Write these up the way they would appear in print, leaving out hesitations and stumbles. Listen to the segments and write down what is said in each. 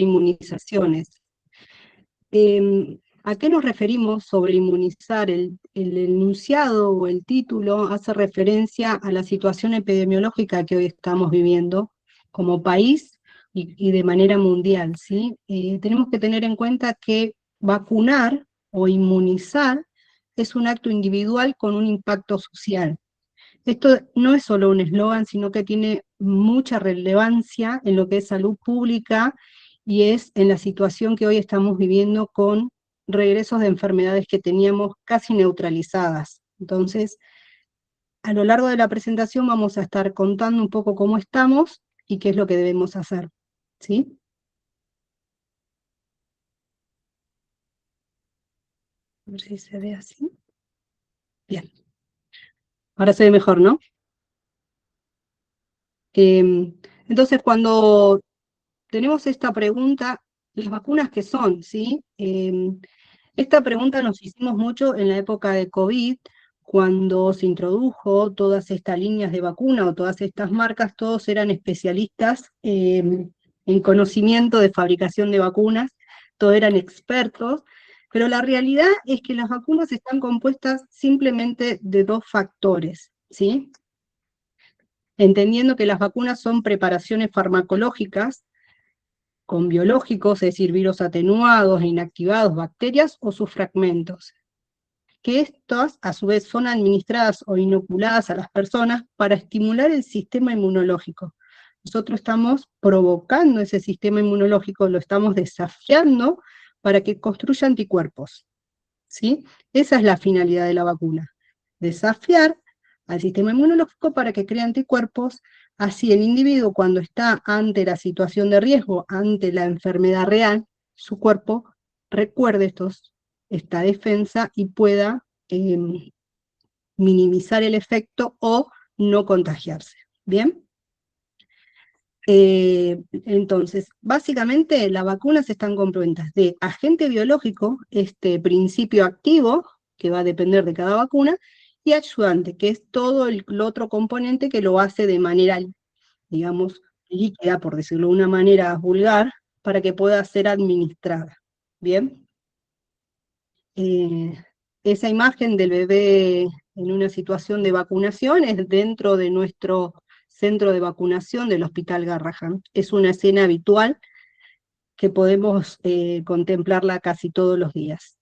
inmunizaciones. ¿A qué nos referimos sobre inmunizar? El enunciado o el título hace referencia a la situación epidemiológica que hoy estamos viviendo como país y de manera mundial, ¿sí? Tenemos que tener en cuenta que vacunar o inmunizar es un acto individual con un impacto social. Esto no es solo un eslogan, sino que tiene mucha relevancia en lo que es salud pública y es en la situación que hoy estamos viviendo con regresos de enfermedades que teníamos casi neutralizadas. Entonces, a lo largo de la presentación vamos a estar contando un poco cómo estamos y qué es lo que debemos hacer, ¿sí? A ver si se ve así. Bien. Ahora se ve mejor, ¿no? Entonces, cuando tenemos esta pregunta, ¿las vacunas qué son? ¿Sí? Esta pregunta nos hicimos mucho en la época de COVID, cuando se introdujo todas estas líneas de vacuna o todas estas marcas, todos eran especialistas en conocimiento de fabricación de vacunas, todos eran expertos, pero la realidad es que las vacunas están compuestas simplemente de dos factores, ¿sí? Entendiendo que las vacunas son preparaciones farmacológicas con biológicos, es decir, virus atenuados e inactivados, bacterias o sus fragmentos, que estas a su vez son administradas o inoculadas a las personas para estimular el sistema inmunológico. Nosotros estamos provocando ese sistema inmunológico, lo estamos desafiando para que construya anticuerpos, ¿sí? Esa es la finalidad de la vacuna, desafiar al sistema inmunológico para que cree anticuerpos. Así el individuo, cuando está ante la situación de riesgo, ante la enfermedad real, su cuerpo recuerde esta defensa y pueda minimizar el efecto o no contagiarse. ¿Bien? Entonces, básicamente las vacunas están compuestas de agente biológico, este principio activo, que va a depender de cada vacuna, y ayudante, que es todo el otro componente que lo hace de manera, digamos, líquida, por decirlo de una manera vulgar, para que pueda ser administrada. ¿Bien? Esa imagen del bebé en una situación de vacunación es dentro de nuestro centro de vacunación del Hospital Garrahan. Es una escena habitual que podemos contemplarla casi todos los días.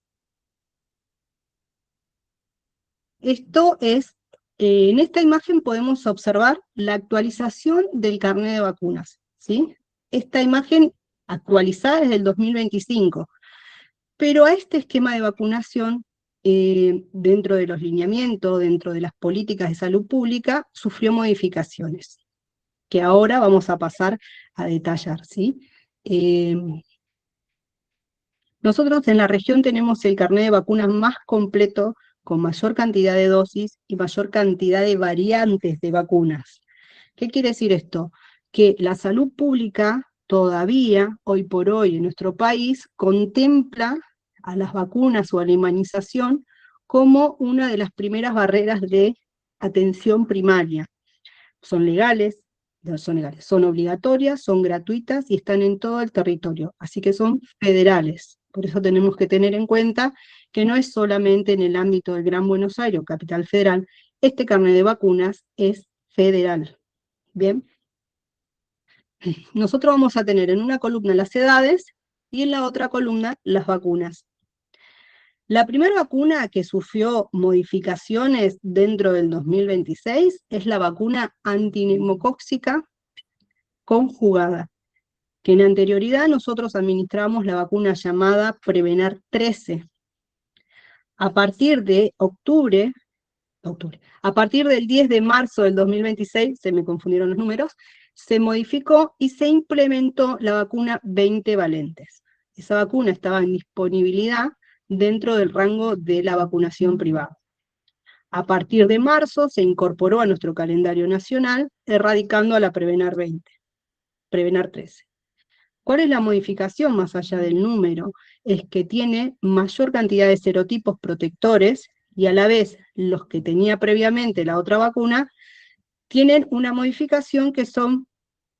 Esto es, en esta imagen podemos observar la actualización del carnet de vacunas, ¿sí? Esta imagen actualizada es del 2025, pero a este esquema de vacunación, dentro de los lineamientos, dentro de las políticas de salud pública, sufrió modificaciones, que ahora vamos a pasar a detallar, ¿sí? Nosotros en la región tenemos el carnet de vacunas más completo, con mayor cantidad de dosis y mayor cantidad de variantes de vacunas. ¿Qué quiere decir esto? Que la salud pública todavía, hoy por hoy en nuestro país, contempla a las vacunas o a la inmunización como una de las primeras barreras de atención primaria. Son legales, son obligatorias, son gratuitas y están en todo el territorio, así que son federales. Por eso tenemos que tener en cuenta que no es solamente en el ámbito del Gran Buenos Aires, capital federal, este carnet de vacunas es federal. Bien, nosotros vamos a tener en una columna las edades y en la otra columna las vacunas. La primera vacuna que sufrió modificaciones dentro del 2026 es la vacuna antineumocóxica conjugada, que en anterioridad nosotros administramos la vacuna llamada Prevenar 13. A partir de octubre, a partir del 10 de marzo del 2026, se me confundieron los números, se modificó y se implementó la vacuna 20 valentes. Esa vacuna estaba en disponibilidad dentro del rango de la vacunación privada. A partir de marzo se incorporó a nuestro calendario nacional, erradicando a la Prevenar 20, Prevenar 13. ¿Cuál es la modificación más allá del número? Es que tiene mayor cantidad de serotipos protectores y a la vez los que tenía previamente la otra vacuna tienen una modificación que son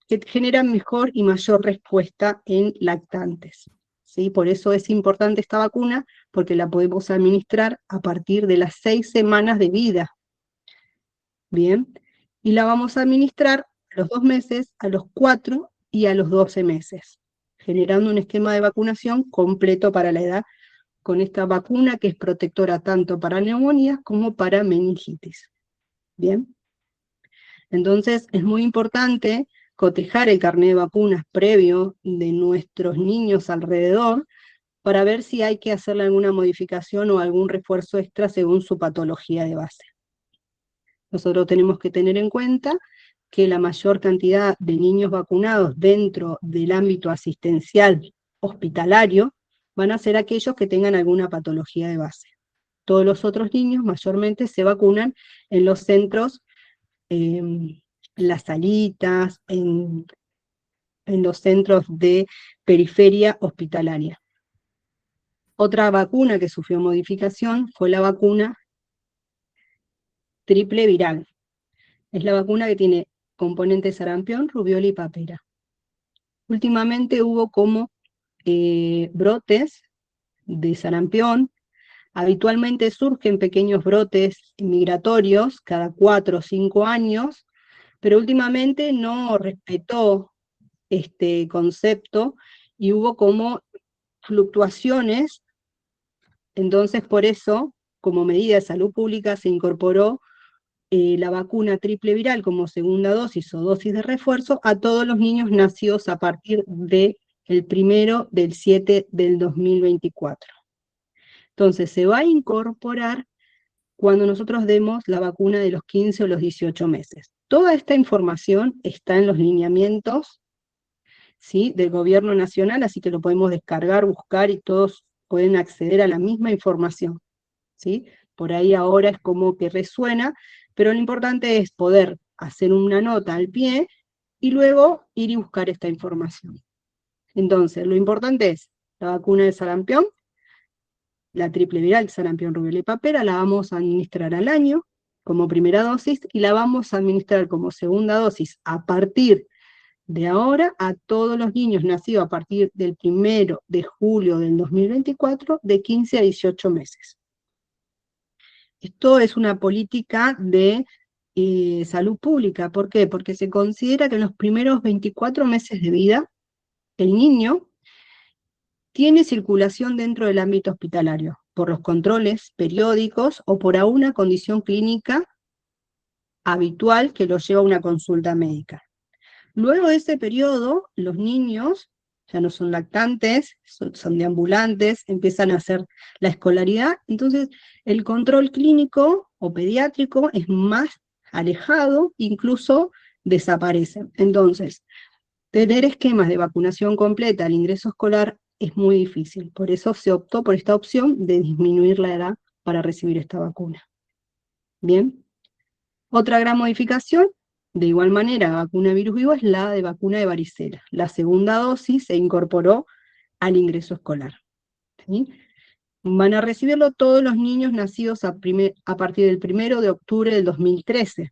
que generan mejor y mayor respuesta en lactantes. ¿Sí? Por eso es importante esta vacuna, porque la podemos administrar a partir de las 6 semanas de vida. Bien, y la vamos a administrar a los 2 meses, a los 4 y a los 12 meses, generando un esquema de vacunación completo para la edad, con esta vacuna que es protectora tanto para neumonías como para meningitis. Bien, entonces es muy importante cotejar el carnet de vacunas previo de nuestros niños alrededor para ver si hay que hacerle alguna modificación o algún refuerzo extra según su patología de base. Nosotros tenemos que tener en cuenta que la mayor cantidad de niños vacunados dentro del ámbito asistencial hospitalario van a ser aquellos que tengan alguna patología de base. Todos los otros niños mayormente se vacunan en los centros, en las salitas, en los centros de periferia hospitalaria. Otra vacuna que sufrió modificación fue la vacuna triple viral. Es la vacuna que tiene componentes sarampión, rubiola y papera. Últimamente hubo como brotes de sarampión. Habitualmente surgen pequeños brotes migratorios cada 4 o 5 años, pero últimamente no respetó este concepto y hubo como fluctuaciones. Entonces, por eso, como medida de salud pública, se incorporó la vacuna triple viral como segunda dosis o dosis de refuerzo a todos los niños nacidos a partir del 1 del 7 del 2024. Entonces, se va a incorporar cuando nosotros demos la vacuna de los 15 o los 18 meses. Toda esta información está en los lineamientos, ¿sí?, del gobierno nacional, así que lo podemos descargar, buscar y todos pueden acceder a la misma información, ¿sí? Por ahí ahora es como que resuena, pero lo importante es poder hacer una nota al pie y luego ir y buscar esta información. Entonces, lo importante es la vacuna de sarampión, la triple viral, sarampión, rubiola y papera, la vamos a administrar al año como primera dosis y la vamos a administrar como segunda dosis a partir de ahora a todos los niños nacidos a partir del 1 de julio del 2024 de 15 a 18 meses. Esto es una política de salud pública. ¿Por qué? Porque se considera que en los primeros 24 meses de vida el niño tiene circulación dentro del ámbito hospitalario, por los controles periódicos o por una condición clínica habitual que lo lleva a una consulta médica. Luego de ese periodo, los niños ya no son lactantes, son deambulantes, empiezan a hacer la escolaridad, entonces el control clínico o pediátrico es más alejado, incluso desaparece. Entonces, tener esquemas de vacunación completa al ingreso escolar es muy difícil, por eso se optó por esta opción de disminuir la edad para recibir esta vacuna. Bien, otra gran modificación, de igual manera, vacuna virus vivo, es la de vacuna de varicela. La segunda dosis se incorporó al ingreso escolar, ¿sí? Van a recibirlo todos los niños nacidos a partir del 1 de octubre del 2013.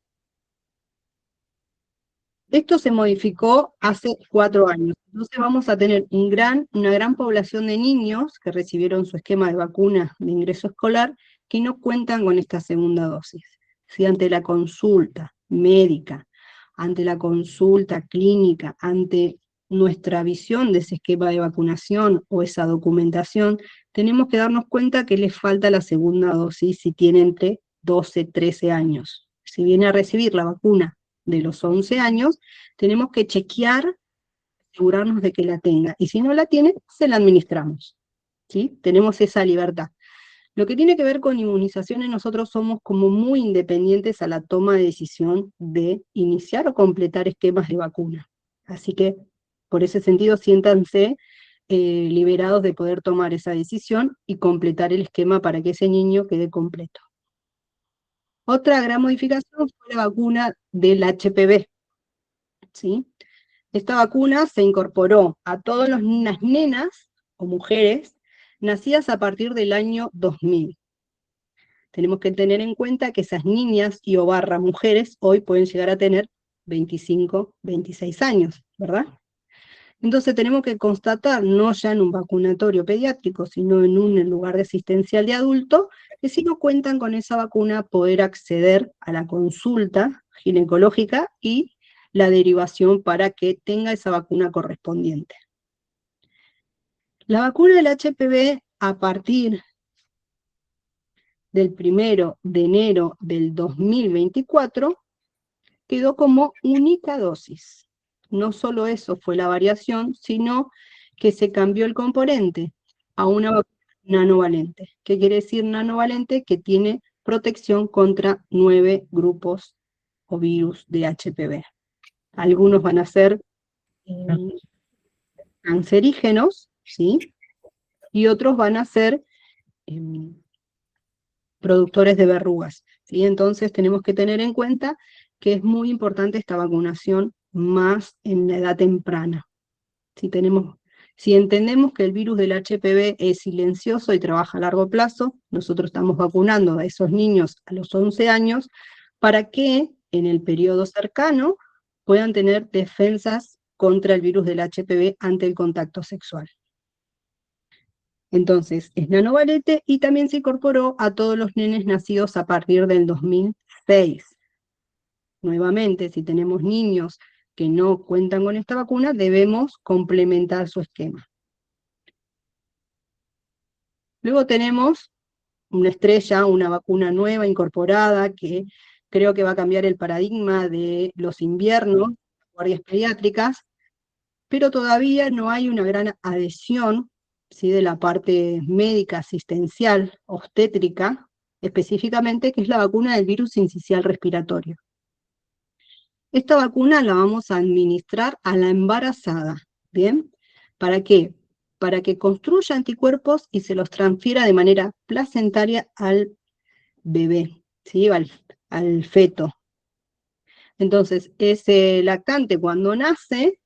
Esto se modificó hace 4 años. Entonces vamos a tener una gran población de niños que recibieron su esquema de vacuna de ingreso escolar que no cuentan con esta segunda dosis. Si ante la consulta médica, ante la consulta clínica, ante nuestra visión de ese esquema de vacunación o esa documentación, tenemos que darnos cuenta que les falta la segunda dosis si tiene entre 12 y 13 años. Si viene a recibir la vacuna de los 11 años, tenemos que chequear, asegurarnos de que la tenga, y si no la tiene, se la administramos, ¿sí? Tenemos esa libertad. Lo que tiene que ver con inmunizaciones, nosotros somos como muy independientes a la toma de decisión de iniciar o completar esquemas de vacuna. Así que, por ese sentido, siéntanse liberados de poder tomar esa decisión y completar el esquema para que ese niño quede completo. Otra gran modificación fue la vacuna del HPV, ¿sí? Esta vacuna se incorporó a todas las nenas o mujeres nacidas a partir del año 2000. Tenemos que tener en cuenta que esas niñas y o barra mujeres hoy pueden llegar a tener 25, 26 años, ¿verdad? Entonces tenemos que constatar, no ya en un vacunatorio pediátrico, sino en un lugar de asistencial de adulto, que si no cuentan con esa vacuna, poder acceder a la consulta ginecológica y la derivación para que tenga esa vacuna correspondiente. La vacuna del HPV, a partir del 1 de enero del 2024, quedó como única dosis. No solo eso fue la variación, sino que se cambió el componente a una vacuna nanovalente. ¿Qué quiere decir nanovalente? Que tiene protección contra 9 grupos o virus de HPV. Algunos van a ser cancerígenos, ¿sí? Y otros van a ser productores de verrugas, ¿sí? Entonces tenemos que tener en cuenta que es muy importante esta vacunación más en la edad temprana. Si entendemos que el virus del HPV es silencioso y trabaja a largo plazo, nosotros estamos vacunando a esos niños a los 11 años para que en el periodo cercano puedan tener defensas contra el virus del HPV ante el contacto sexual. Entonces, es nanovalente y también se incorporó a todos los nenes nacidos a partir del 2006. Nuevamente, si tenemos niños que no cuentan con esta vacuna, debemos complementar su esquema. Luego tenemos una estrella, una vacuna nueva incorporada, que creo que va a cambiar el paradigma de los inviernos, guardias pediátricas, pero todavía no hay una gran adhesión, ¿sí?, de la parte médica, asistencial, obstétrica, específicamente, que es la vacuna del virus sincicial respiratorio. Esta vacuna la vamos a administrar a la embarazada, ¿bien? ¿Para qué? Para que construya anticuerpos y se los transfiera de manera placentaria al bebé, ¿sí?, al feto. Entonces, ese lactante cuando nace,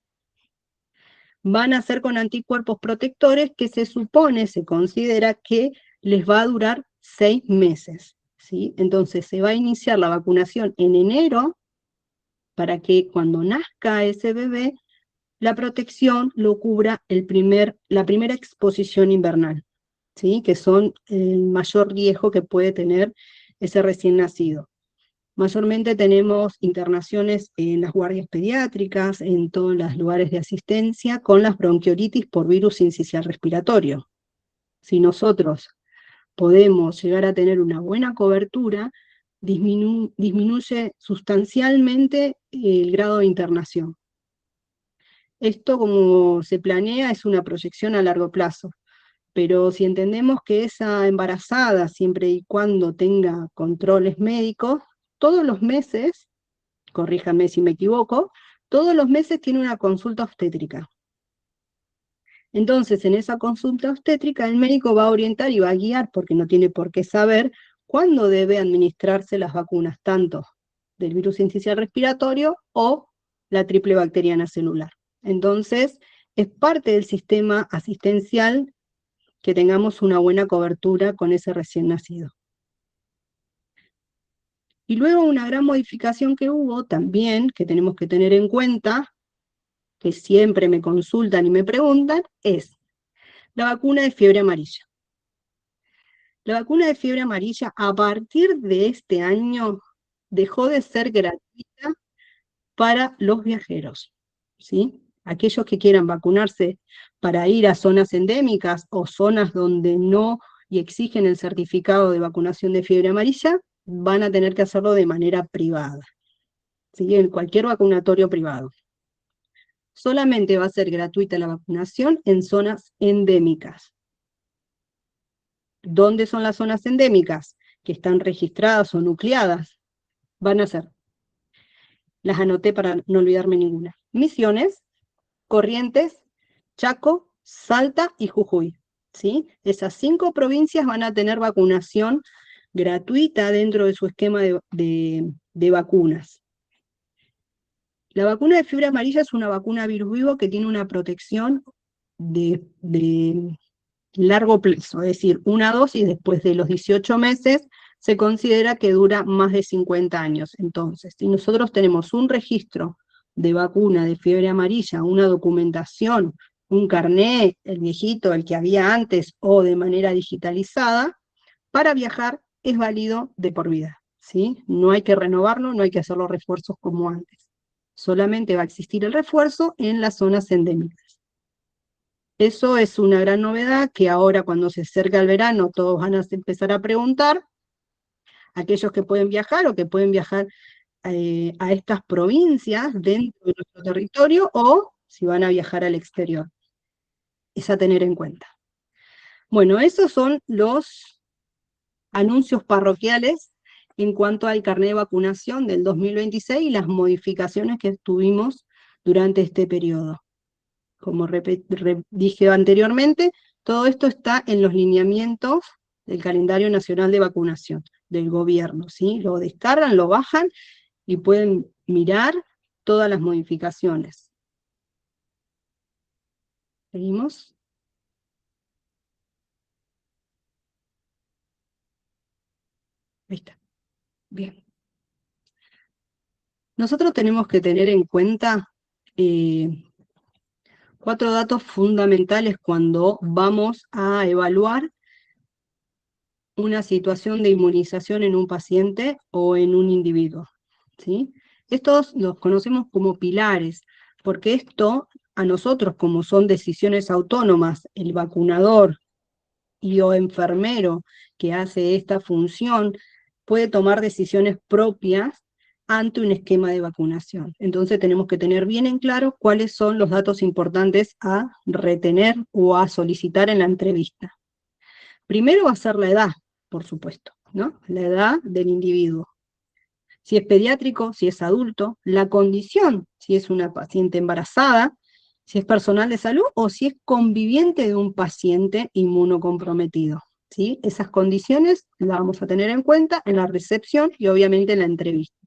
van a ser con anticuerpos protectores que se supone, se considera que les va a durar 6 meses, ¿sí? Entonces se va a iniciar la vacunación en enero para que cuando nazca ese bebé, la protección lo cubra la primera exposición invernal, ¿sí?, que son el mayor riesgo que puede tener ese recién nacido. Mayormente tenemos internaciones en las guardias pediátricas, en todos los lugares de asistencia, con las bronquiolitis por virus sincicial respiratorio. Si nosotros podemos llegar a tener una buena cobertura, disminuye sustancialmente el grado de internación. Esto, como se planea, es una proyección a largo plazo, pero si entendemos que esa embarazada, siempre y cuando tenga controles médicos, todos los meses, corríjame si me equivoco, todos los meses tiene una consulta obstétrica. Entonces, en esa consulta obstétrica, el médico va a orientar y va a guiar, porque no tiene por qué saber, cuándo debe administrarse las vacunas, tanto del virus sincicial respiratorio o la triple bacteriana celular. Entonces, es parte del sistema asistencial que tengamos una buena cobertura con ese recién nacido. Y luego una gran modificación que hubo también, que tenemos que tener en cuenta, que siempre me consultan y me preguntan, es la vacuna de fiebre amarilla. La vacuna de fiebre amarilla, a partir de este año, dejó de ser gratuita para los viajeros, ¿sí? Aquellos que quieran vacunarse para ir a zonas endémicas o zonas donde no y exigen el certificado de vacunación de fiebre amarilla, van a tener que hacerlo de manera privada, ¿sí?, en cualquier vacunatorio privado. Solamente va a ser gratuita la vacunación en zonas endémicas. ¿Dónde son las zonas endémicas? Que están registradas o nucleadas. Van a ser, las anoté para no olvidarme ninguna: Misiones, Corrientes, Chaco, Salta y Jujuy, ¿sí? Esas 5 provincias van a tener vacunación gratuita dentro de su esquema de vacunas. La vacuna de fiebre amarilla es una vacuna virus vivo que tiene una protección de largo plazo, es decir, una dosis después de los 18 meses se considera que dura más de 50 años. Entonces, si nosotros tenemos un registro de vacuna de fiebre amarilla, una documentación, un carné, el viejito, el que había antes, o de manera digitalizada, para viajar es válido de por vida, ¿sí? No hay que renovarlo, no hay que hacer los refuerzos como antes. Solamente va a existir el refuerzo en las zonas endémicas. Eso es una gran novedad que ahora cuando se acerca el verano todos van a empezar a preguntar, aquellos que pueden viajar o que pueden viajar a estas provincias dentro de nuestro territorio o si van a viajar al exterior. Es a tener en cuenta. Bueno, esos son los anuncios parroquiales en cuanto al carnet de vacunación del 2026 y las modificaciones que tuvimos durante este periodo. Como dije anteriormente, todo esto está en los lineamientos del calendario nacional de vacunación del gobierno, ¿sí? Lo descargan, lo bajan y pueden mirar todas las modificaciones. ¿Seguimos? Ahí está. Bien. Nosotros tenemos que tener en cuenta eh, 4 datos fundamentales cuando vamos a evaluar una situación de inmunización en un paciente o en un individuo, ¿sí? Estos los conocemos como pilares, porque esto a nosotros, como son decisiones autónomas, el vacunador y o enfermero que hace esta función, puede tomar decisiones propias ante un esquema de vacunación. Entonces tenemos que tener bien en claro cuáles son los datos importantes a retener o a solicitar en la entrevista. Primero va a ser la edad, por supuesto, ¿no? La edad del individuo. Si es pediátrico, si es adulto, la condición, si es una paciente embarazada, si es personal de salud o si es conviviente de un paciente inmunocomprometido, ¿sí? Esas condiciones las vamos a tener en cuenta en la recepción y obviamente en la entrevista.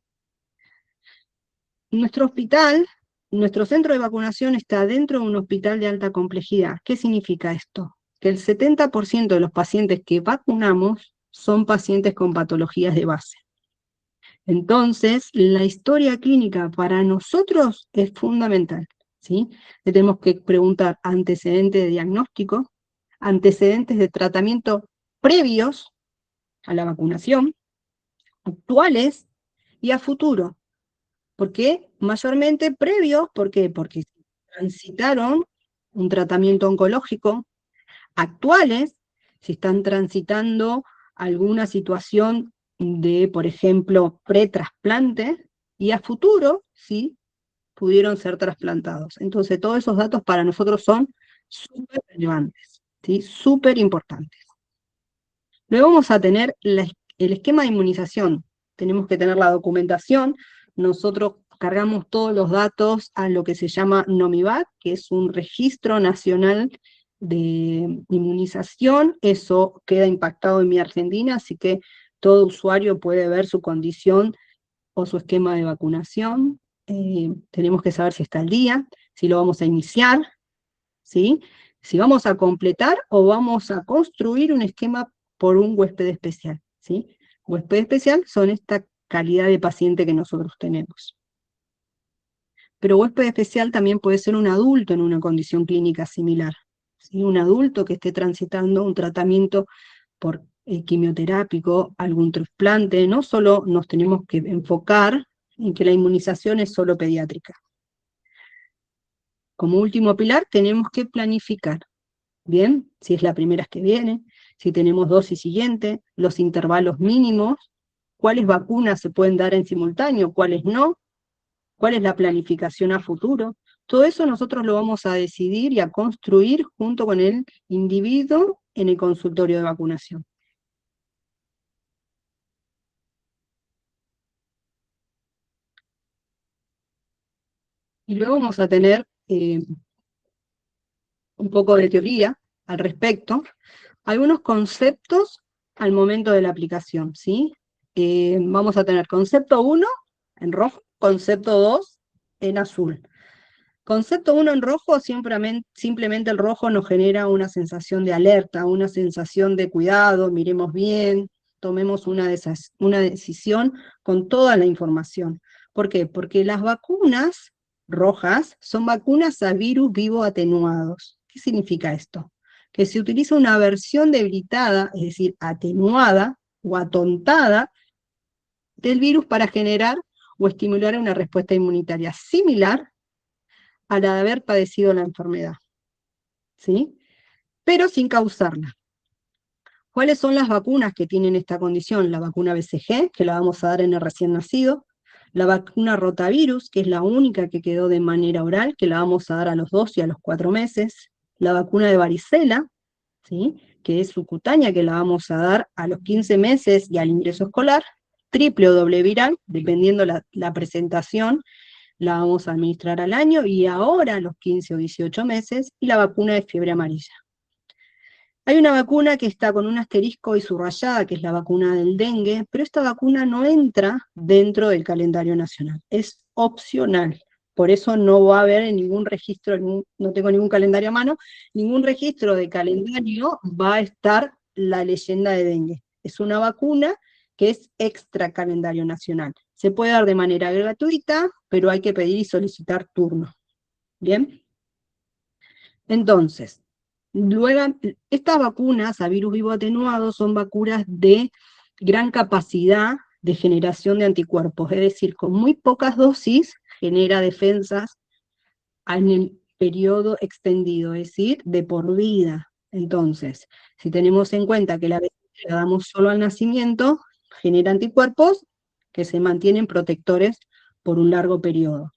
Nuestro hospital, nuestro centro de vacunación está dentro de un hospital de alta complejidad. ¿Qué significa esto? Que el 70% de los pacientes que vacunamos son pacientes con patologías de base. Entonces, la historia clínica para nosotros es fundamental, ¿sí? Le tenemos que preguntar antecedentes de diagnóstico, antecedentes de tratamiento previos a la vacunación, actuales y a futuro. ¿Por qué? Mayormente previos, ¿por qué? Porque transitaron un tratamiento oncológico, actuales, si están transitando alguna situación de, por ejemplo, pretrasplante, y a futuro, si pudieron ser trasplantados. Entonces, todos esos datos para nosotros son súper relevantes, ¿sí? Súper importantes. Luego vamos a tener el esquema de inmunización. Tenemos que tener la documentación. Nosotros cargamos todos los datos a lo que se llama NOMIVAC, que es un registro nacional de inmunización. Eso queda impactado en Mi Argentina, así que todo usuario puede ver su condición o su esquema de vacunación. Tenemos que saber si está al día, si lo vamos a iniciar, ¿sí? Si vamos a completar o vamos a construir un esquema por un huésped especial, ¿sí? Huésped especial son esta calidad de paciente que nosotros tenemos. Pero huésped especial también puede ser un adulto en una condición clínica similar, ¿sí? Un adulto que esté transitando un tratamiento por quimioterápico, algún trasplante. No solo nos tenemos que enfocar en que la inmunización es solo pediátrica. Como último pilar tenemos que planificar. Bien, si es la primera que viene, si tenemos dosis siguiente, los intervalos mínimos, cuáles vacunas se pueden dar en simultáneo, cuáles no, cuál es la planificación a futuro. Todo eso nosotros lo vamos a decidir y a construir junto con el individuo en el consultorio de vacunación. Y luego vamos a tener un poco de teoría al respecto, algunos conceptos al momento de la aplicación, ¿sí? Vamos a tener concepto 1 en rojo, concepto 2 en azul. Concepto 1 en rojo, simplemente el rojo nos genera una sensación de alerta, una sensación de cuidado, miremos bien, tomemos una decisión con toda la información. ¿Por qué? Porque las vacunas rojas son vacunas a virus vivo atenuados. ¿Qué significa esto? Que se utiliza una versión debilitada, es decir, atenuada o atontada del virus para generar o estimular una respuesta inmunitaria similar a la de haber padecido la enfermedad, ¿sí? Pero sin causarla. ¿Cuáles son las vacunas que tienen esta condición? La vacuna BCG, que la vamos a dar en el recién nacido, la vacuna rotavirus, que es la única que quedó de manera oral, que la vamos a dar a los 2 y a los 4 meses, la vacuna de varicela, ¿sí? Que es subcutánea, que la vamos a dar a los 15 meses y al ingreso escolar, triple o doble viral, dependiendo la presentación, la vamos a administrar al año, y ahora a los 15 o 18 meses, y la vacuna de fiebre amarilla. Hay una vacuna que está con un asterisco y subrayada, que es la vacuna del dengue, pero esta vacuna no entra dentro del calendario nacional, es opcional. Por eso no va a haber en ningún registro, no tengo ningún calendario a mano, ningún registro de calendario va a estar la leyenda de dengue. Es una vacuna que es extra calendario nacional. Se puede dar de manera gratuita, pero hay que pedir y solicitar turno. ¿Bien? Entonces, luego, estas vacunas a virus vivo atenuado son vacunas de gran capacidad de generación de anticuerpos, es decir, con muy pocas dosis genera defensas en el periodo extendido, es decir, de por vida. Entonces, si tenemos en cuenta que la damos solo al nacimiento, genera anticuerpos que se mantienen protectores por un largo periodo.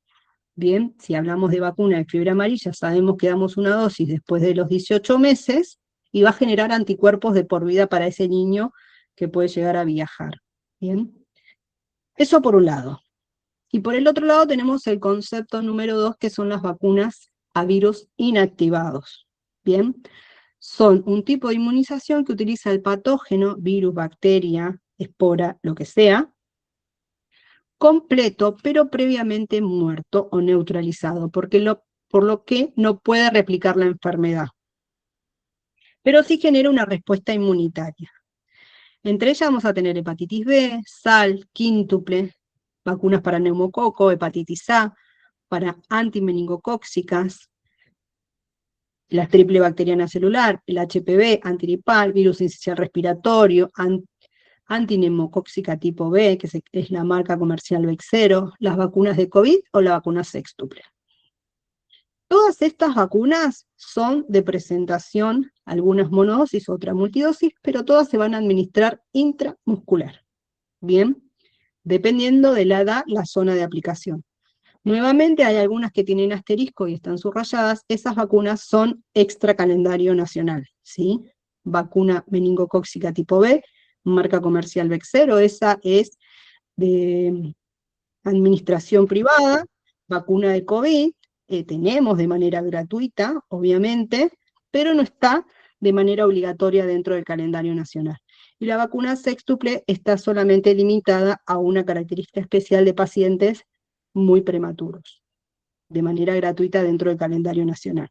Bien, si hablamos de vacuna de fiebre amarilla, sabemos que damos una dosis después de los 18 meses y va a generar anticuerpos de por vida para ese niño que puede llegar a viajar. Bien, eso por un lado. Y por el otro lado tenemos el concepto número 2, que son las vacunas a virus inactivados. Bien, son un tipo de inmunización que utiliza el patógeno, virus, bacteria, espora, lo que sea, completo, pero previamente muerto o neutralizado, por lo que no puede replicar la enfermedad. Pero sí genera una respuesta inmunitaria. Entre ellas vamos a tener hepatitis B, SAL, quíntuple, vacunas para neumococo, hepatitis A, para antimeningocóxicas, la triple bacteriana celular, el HPV, antiripal, virus incisional respiratorio, antineumocóxica tipo B, que es la marca comercial Bexero, las vacunas de COVID o la vacuna sextuple. Todas estas vacunas son de presentación, algunas monodosis, otras multidosis, pero todas se van a administrar intramuscular. Bien, dependiendo de la edad, la zona de aplicación. Nuevamente hay algunas que tienen asterisco y están subrayadas, esas vacunas son extra calendario nacional, ¿sí? Vacuna meningocóxica tipo B, marca comercial Bexero, esa es de administración privada, vacuna de COVID, tenemos de manera gratuita, obviamente, pero no está de manera obligatoria dentro del calendario nacional. Y la vacuna sextuple está solamente limitada a una característica especial de pacientes muy prematuros, de manera gratuita dentro del calendario nacional.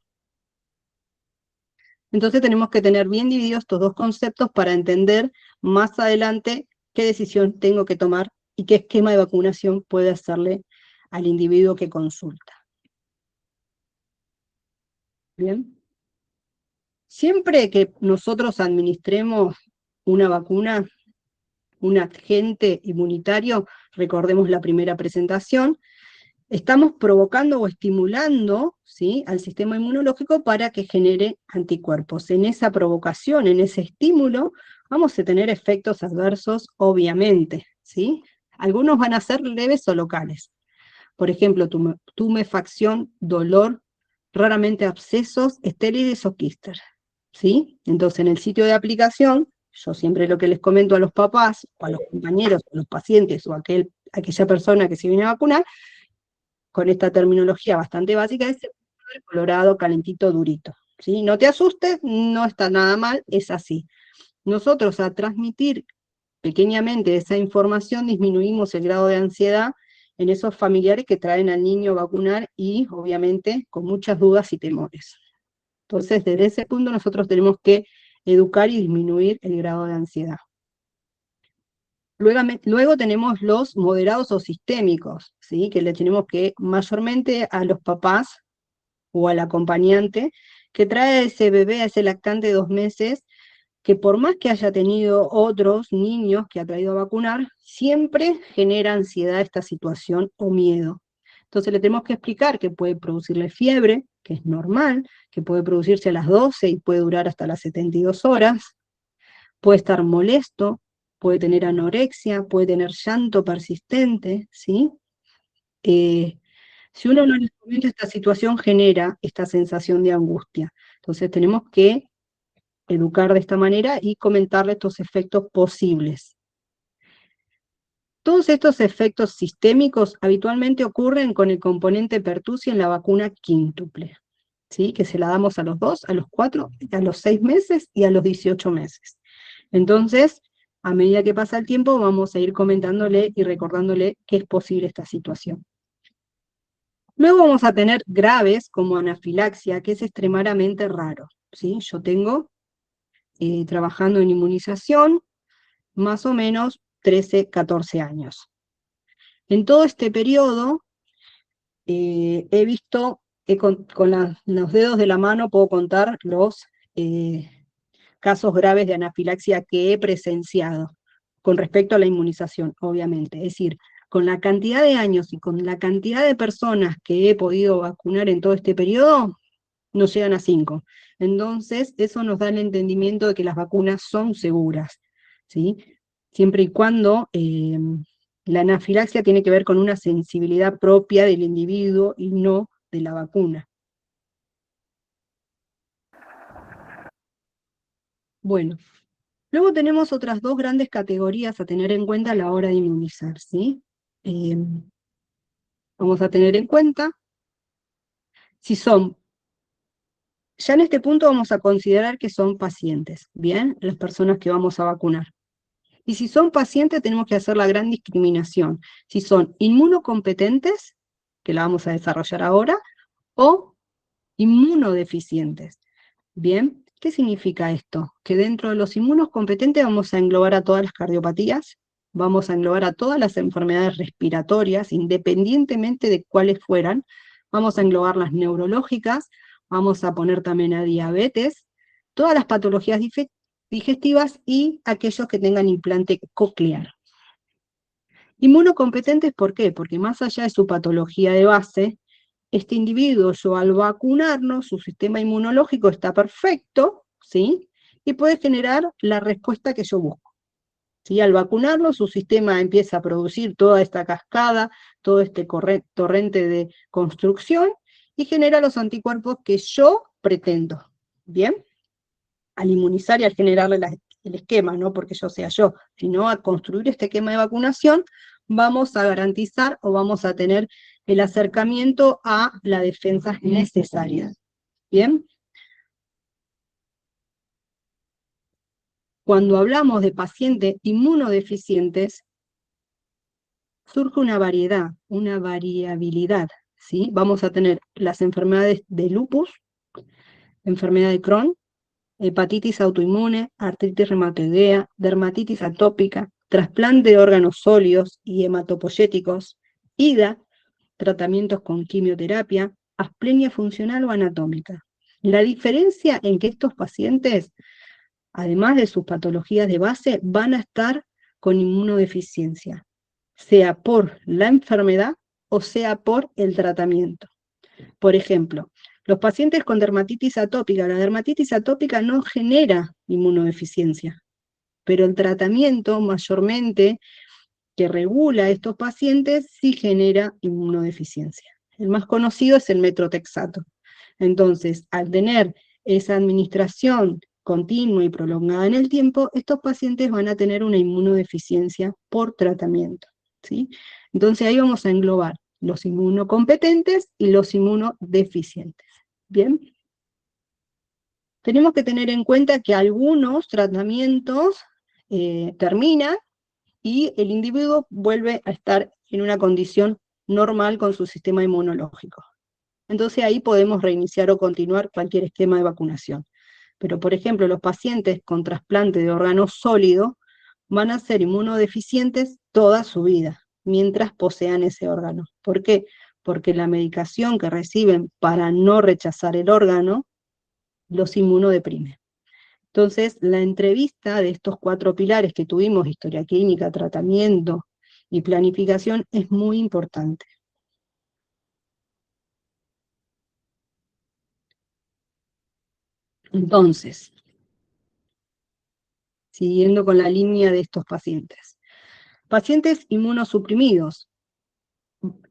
Entonces tenemos que tener bien divididos estos dos conceptos para entender más adelante qué decisión tengo que tomar y qué esquema de vacunación puede hacerle al individuo que consulta. Bien. Siempre que nosotros administremos una vacuna, un agente inmunitario, recordemos la primera presentación, estamos provocando o estimulando, ¿sí?, al sistema inmunológico para que genere anticuerpos. En esa provocación, en ese estímulo, vamos a tener efectos adversos, obviamente, ¿sí? Algunos van a ser leves o locales. Por ejemplo, tumefacción, dolor, raramente abscesos, estériles o quistes, ¿sí? Entonces, en el sitio de aplicación, yo siempre lo que les comento a los papás, o a los compañeros, a los pacientes, o a aquella persona que se viene a vacunar, con esta terminología bastante básica, es el colorado, calentito, durito, ¿sí? No te asustes, no está nada mal, es así. Nosotros, a transmitir pequeñamente esa información, disminuimos el grado de ansiedad en esos familiares que traen al niño a vacunar y, obviamente, con muchas dudas y temores. Entonces, desde ese punto nosotros tenemos que educar y disminuir el grado de ansiedad. Luego tenemos los moderados o sistémicos, ¿sí? Que le tenemos que mayormente a los papás o al acompañante que trae a ese bebé, a ese lactante de 2 meses, que por más que haya tenido otros niños que ha traído a vacunar, siempre genera ansiedad esta situación o miedo. Entonces le tenemos que explicar que puede producirle fiebre, que es normal, que puede producirse a las 12 y puede durar hasta las 72 horas, puede estar molesto, puede tener anorexia, puede tener llanto persistente, ¿sí? Eh, si uno no les comenta, esta situación genera esta sensación de angustia. Entonces tenemos que educar de esta manera y comentarle estos efectos posibles. Todos estos efectos sistémicos habitualmente ocurren con el componente pertusia en la vacuna quíntuple, ¿sí? Que se la damos a los 2, a los 4, a los 6 meses y a los 18 meses. Entonces, a medida que pasa el tiempo, vamos a ir comentándole y recordándole que es posible esta situación. Luego vamos a tener graves como anafilaxia, que es extremadamente raro, ¿sí? Yo tengo, trabajando en inmunización, más o menos 13, 14 años. En todo este periodo, he visto, con los dedos de la mano puedo contar los casos graves de anafilaxia que he presenciado con respecto a la inmunización, obviamente. Es decir, con la cantidad de años y con la cantidad de personas que he podido vacunar en todo este periodo, no llegan a 5. Entonces, eso nos da el entendimiento de que las vacunas son seguras, ¿sí? Siempre y cuando la anafilaxia tiene que ver con una sensibilidad propia del individuo y no de la vacuna. Bueno, luego tenemos otras dos grandes categorías a tener en cuenta a la hora de inmunizar, ¿sí? Eh, Vamos a tener en cuenta si son, ya en este punto vamos a considerar que son pacientes, ¿bien? Las personas que vamos a vacunar. Y si son pacientes tenemos que hacer la gran discriminación, si son inmunocompetentes, que la vamos a desarrollar ahora, o inmunodeficientes. Bien, ¿qué significa esto? Que dentro de los inmunocompetentes vamos a englobar a todas las cardiopatías, vamos a englobar a todas las enfermedades respiratorias, independientemente de cuáles fueran, vamos a englobar las neurológicas, vamos a poner también a diabetes, todas las patologías digestivas y aquellos que tengan implante coclear. Inmunocompetentes, ¿por qué? Porque más allá de su patología de base, este individuo, yo al vacunarnos, su sistema inmunológico está perfecto, ¿sí? Y puede generar la respuesta que yo busco. ¿Sí? Al vacunarlo, su sistema empieza a producir toda esta cascada, todo este torrente de construcción, y genera los anticuerpos que yo pretendo. ¿Bien? Al inmunizar y al generarle el esquema, no porque yo sea yo, sino a construir este esquema de vacunación, vamos a garantizar o vamos a tener el acercamiento a las defensas necesarias. ¿Bien? Cuando hablamos de pacientes inmunodeficientes, surge una variedad, una variabilidad, ¿sí? Vamos a tener las enfermedades de lupus, enfermedad de Crohn, hepatitis autoinmune, artritis reumatoidea, dermatitis atópica, trasplante de órganos sólidos y hematopoyéticos, IDA, tratamientos con quimioterapia, asplenia funcional o anatómica. La diferencia en que estos pacientes, además de sus patologías de base, van a estar con inmunodeficiencia, sea por la enfermedad o sea por el tratamiento. Por ejemplo, los pacientes con dermatitis atópica, la dermatitis atópica no genera inmunodeficiencia, pero el tratamiento mayormente que regula a estos pacientes sí genera inmunodeficiencia. El más conocido es el metrotexato. Entonces, al tener esa administración continua y prolongada en el tiempo, estos pacientes van a tener una inmunodeficiencia por tratamiento, ¿sí? Entonces ahí vamos a englobar los inmunocompetentes y los inmunodeficientes. ¿Bien? Tenemos que tener en cuenta que algunos tratamientos terminan y el individuo vuelve a estar en una condición normal con su sistema inmunológico. Entonces ahí podemos reiniciar o continuar cualquier esquema de vacunación. Pero, por ejemplo, los pacientes con trasplante de órgano sólido van a ser inmunodeficientes toda su vida, mientras posean ese órgano. ¿Por qué? Porque la medicación que reciben para no rechazar el órgano los inmunodeprime. Entonces, la entrevista de estos 4 pilares que tuvimos, historia clínica, tratamiento y planificación, es muy importante. Entonces, siguiendo con la línea de estos pacientes. Pacientes inmunosuprimidos.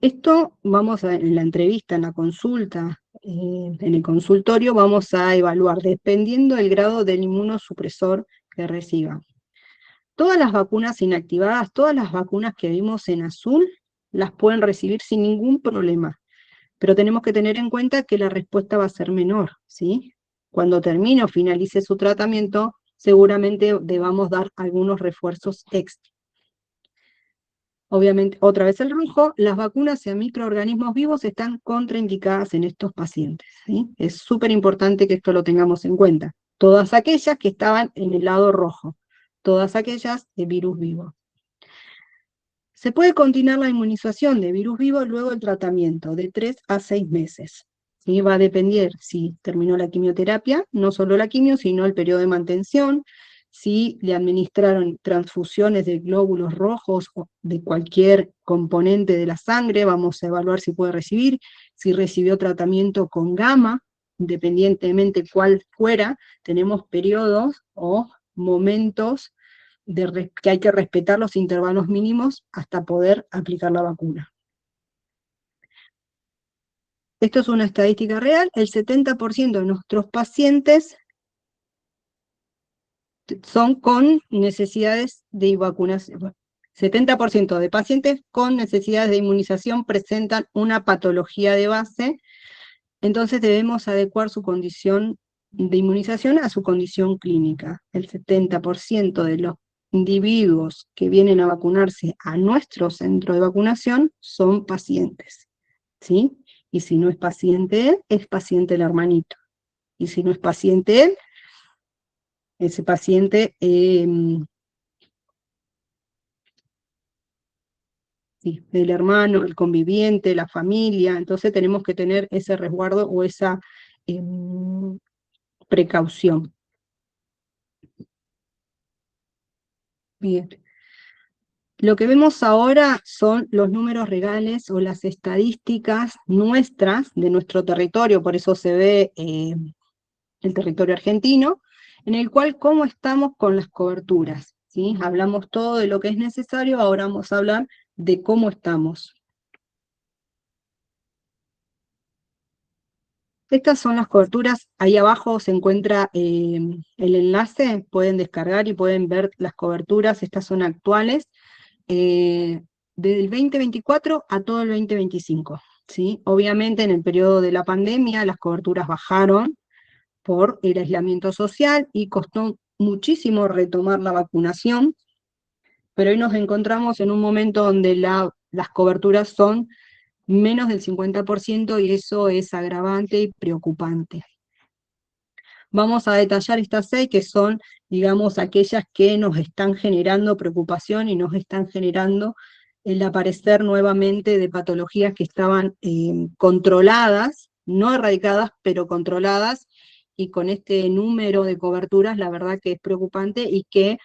Esto en la entrevista, en la consulta, en el consultorio, vamos a evaluar dependiendo del grado del inmunosupresor que reciban. Todas las vacunas inactivadas, todas las vacunas que vimos en azul, las pueden recibir sin ningún problema, pero tenemos que tener en cuenta que la respuesta va a ser menor, ¿sí? Cuando termine o finalice su tratamiento, seguramente debamos dar algunos refuerzos extra. Obviamente, otra vez el rojo, las vacunas a microorganismos vivos están contraindicadas en estos pacientes, ¿sí? Es súper importante que esto lo tengamos en cuenta. Todas aquellas que estaban en el lado rojo, todas aquellas de virus vivo. Se puede continuar la inmunización de virus vivo luego del tratamiento, de 3 a 6 meses. ¿Sí? Va a depender si terminó la quimioterapia, no solo la quimio, sino el periodo de mantención, si le administraron transfusiones de glóbulos rojos o de cualquier componente de la sangre, vamos a evaluar si puede recibir, si recibió tratamiento con gamma, independientemente cuál fuera, tenemos periodos o momentos que hay que respetar los intervalos mínimos hasta poder aplicar la vacuna. Esto es una estadística real, el 70% de nuestros pacientes son con necesidades de vacunación. 70% de pacientes con necesidades de inmunización presentan una patología de base, entonces debemos adecuar su condición de inmunización a su condición clínica. El 70% de los individuos que vienen a vacunarse a nuestro centro de vacunación son pacientes, ¿sí? Y si no es paciente él, es paciente el hermanito. Y si no es paciente él, ese paciente, sí, el hermano, el conviviente, la familia, entonces tenemos que tener ese resguardo o esa precaución. Bien. Lo que vemos ahora son los números reales o las estadísticas nuestras, de nuestro territorio, por eso se ve el territorio argentino, en el cual cómo estamos con las coberturas, ¿sí? Hablamos todo de lo que es necesario, ahora vamos a hablar de cómo estamos. Estas son las coberturas, ahí abajo se encuentra el enlace, pueden descargar y pueden ver las coberturas, estas son actuales, desde el 2024 a todo el 2025, ¿sí? Obviamente en el periodo de la pandemia las coberturas bajaron por el aislamiento social y costó muchísimo retomar la vacunación, pero hoy nos encontramos en un momento donde las coberturas son menos del 50% y eso es agravante y preocupante. Vamos a detallar estas 6 que son, digamos, aquellas que nos están generando preocupación y nos están generando el aparecer nuevamente de patologías que estaban controladas, no erradicadas, pero controladas, y con este número de coberturas, la verdad que es preocupante y que